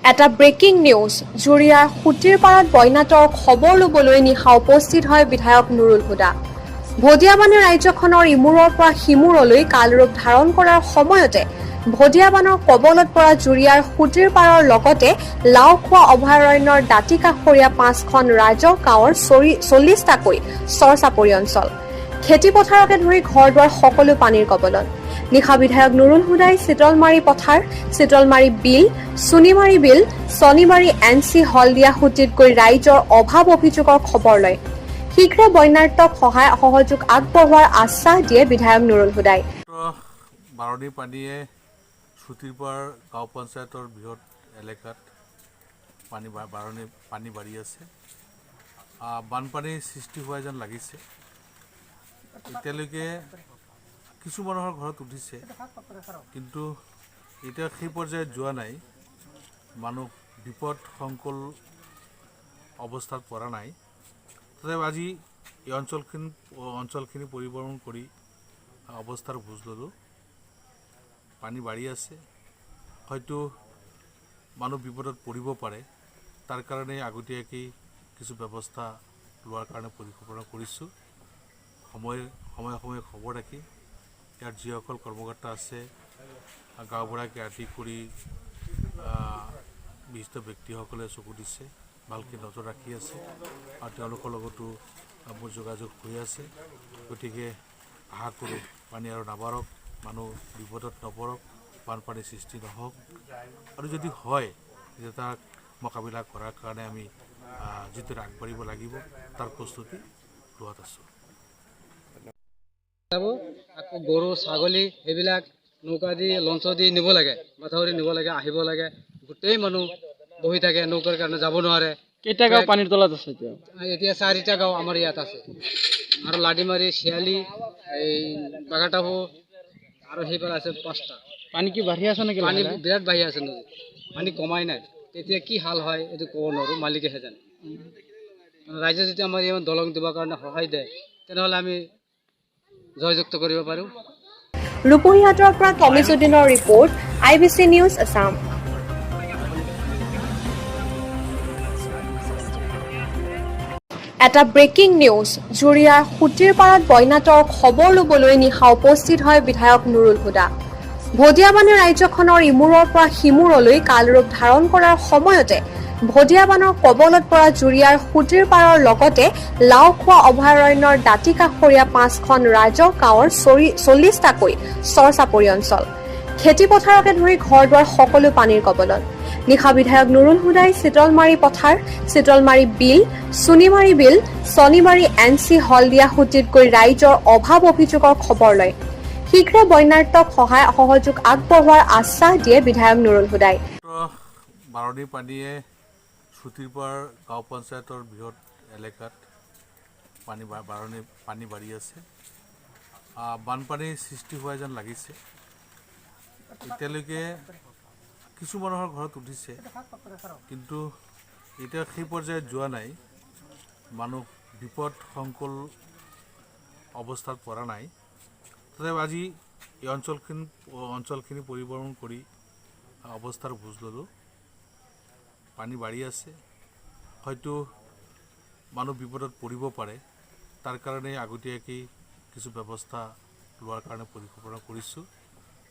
এটা breaking news জুৰিয়াৰ সুতিৰ পাৰত বৈনাতৰ খবৰ ল'বলৈ নিশা উপস্থিত হয় বিধায়ক নুৰুল হুদা। ভদিয়াবানে ৰাজ্যখনৰ ইমূৰৰ পৰা সিমূৰলৈ কালৰূপ ধাৰণ কৰাৰ সময়তে ভদিয়াবানৰ কবলত পৰা জুৰিয়াৰ সুতিৰ পাৰৰ লগতে লাওখোৱা অভয়াৰণ্যৰ দাঁতি কাষৰীয়া 5খন ৰাজহ গাঁৱৰ 40টাকৈ চৰচাপৰি অঞ্চল। খেতিপথাৰকে ধৰি ঘৰ দুৱাৰ সকলো পানীৰ কবলত। নিশা বিধায়ক নুৰুল হুদাই চিতলমাৰী পথাৰ, চিতলমাৰী বিল, চুনিমাৰী বিল, শনিবাৰী NC হলদিয়া সুতিত গৈ ৰাইজৰ অভাৱ অভিযোগৰ খবৰ লয়। শীঘ্ৰে বন্যাৰ্তক সহায় সহযোগ আগবঢ়োৱাৰ আশ্বাস দিয়ে বিধায়ক নুৰুল হুদাই। বাৰণী পানীয়ে সুতিৰপাৰ গাঁও পঞ্চায়তৰ বৃহৎ এলেকাত পানী বাঢ়ি আছে। বানপানীৰ সৃষ্টি হোৱা যেন লাগিছে। এতিয়ালৈকে কিছু মানুহৰ ঘৰত উঠিছে, কিন্তু এতিয়া সেই পৰ্যায়ত যোৱা নাই। মানুহ বিপদ সংকুল অৱস্থাত পৰা নাই। তথাপি আজি এই অঞ্চলখিনি পৰিভ্ৰমণ কৰি অৱস্থাৰ বুজ ল'লোঁ। পানী বাঢ়ি আছে, হয়তো মানুহ বিপদত পৰিব পাৰে। তাৰ কাৰণে আগতীয়াকৈ কিছু ব্যৱস্থা লোৱাৰ কাৰণে পৰিকল্পনা কৰিছোঁ। সময়ে সময়ে খবৰ ৰাখি ইয়াত যিসকল কৰ্মকৰ্তা আছে, গাঁওবুঢ়াকে আদি কৰি বিশিষ্ট ব্যক্তিসকলে চকু দিছে, ভালকৈ নজৰ ৰাখি আছে আৰু তেওঁলোকৰ লগতো মোৰ যোগাযোগ হৈ আছে। গতিকে আশা কৰোঁ পানী আৰু নাবাৰক, মানুহ বিপদত নপৰক, বানপানীৰ সৃষ্টি নহওক, আৰু যদি হয় তেতিয়া তাক মোকাবিলা কৰাৰ কাৰণে আমি যিটো আগবাঢ়িব লাগিব তাৰ প্ৰস্তুতি লোৱাত আছোঁ। আকৌ গৰু ছাগলী এইবিলাক নৌকা দি লঞ্চ দি নিব লাগে, মাথাউৰি নিব লাগে, আহিব লাগে। গোটেই মানুহ বহি থাকে, নৌকাৰ কাৰণে যাব নোৱাৰে। কেইটা গাঁও পানীৰ তলত আছে এতিয়া? 4টা গাঁও আমাৰ ইয়াত আছে, আৰু লাডিমাৰী, শিয়ালি, এই বাগাটাভু আৰু সেইফালে আছে 5টা। পানী কি বাঢ়ি আছে নেকি? পানী বিৰাট বাঢ়ি আছে নদী, পানী কমাই নাই। তেতিয়া কি হাল হয় এইটো ক'ব নোৱাৰোঁ, মালিকেহে জানে। ৰাইজে যেতিয়া আমাৰ ইমান দলং দিবৰ কাৰণে সহায় দিয়ে, তেনেহ'লে আমি জয়যুক্ত কৰিব পাৰোঁ। ৰূপহীহাটৰ পৰা কমিছুদ্দিনৰ ৰিপৰ্ট, IBC নিউজ আছাম। এটা ব্ৰেকিং নিউজ জুৰিয়াৰ সুতিৰ পাৰত বৈনাতৰ খবৰ ল'বলৈ নিশা উপস্থিত হয় বিধায়ক নুৰুল হুদা। ভদিয়াবানে ৰাজ্যখনৰ ইমূৰৰ পৰা সিমূৰলৈ কালৰূপ ধাৰণ কৰাৰ সময়তে ভদিয়াবানৰ কবলত পৰা জুৰিয়াৰ সুতিৰ পাৰৰ লগতে লাওখোৱা অভয়াৰণ্যৰ দাঁতি কাষৰীয়া 5খন ৰাজহ গাঁৱৰ 40টাকৈ চৰচাপৰি অঞ্চল। খেতিপথাৰকে ধৰি ঘৰ দুৱাৰ সকলো পানীৰ কবলত। নিশা বিধায়ক নুৰুল হুদাই চিতলমাৰী পথাৰ, চিতলমাৰী বিল, চুনিমাৰী বিল, শনিবাৰী NC হলদিয়া সুতিত গৈ ৰাইজৰ অভাৱ অভিযোগৰ খবৰ লয়। শীঘ্ৰে বন্যাৰ্তক সহায় সহযোগ আগবঢ়োৱাৰ আশ্বাস দিয়ে বিধায়ক নুৰুল হুদাই। বাৰণী পানীয়ে সুতিৰপাৰ গাঁও পঞ্চায়তৰ বৃহৎ এলেকাত পানী বাঢ়ি আছে। বানপানীৰ সৃষ্টি হোৱা যেন লাগিছে। এতিয়ালৈকে কিছু মানুহৰ ঘৰত উঠিছে, কিন্তু এতিয়া সেই পৰ্যায়ত যোৱা নাই। মানুহ বিপদ সংকুল অৱস্থাত পৰা নাই। তথাপি আজি এই অঞ্চলখিনি পৰিভ্ৰমণ কৰি অৱস্থাৰ বুজ ল'লোঁ। পানী বাঢ়ি আছে, হয়তো মানুহ বিপদত পৰিব পাৰে। তাৰ কাৰণে আগতীয়াকৈ কিছু ব্যৱস্থা লোৱাৰ কাৰণে পৰিকল্পনা কৰিছোঁ।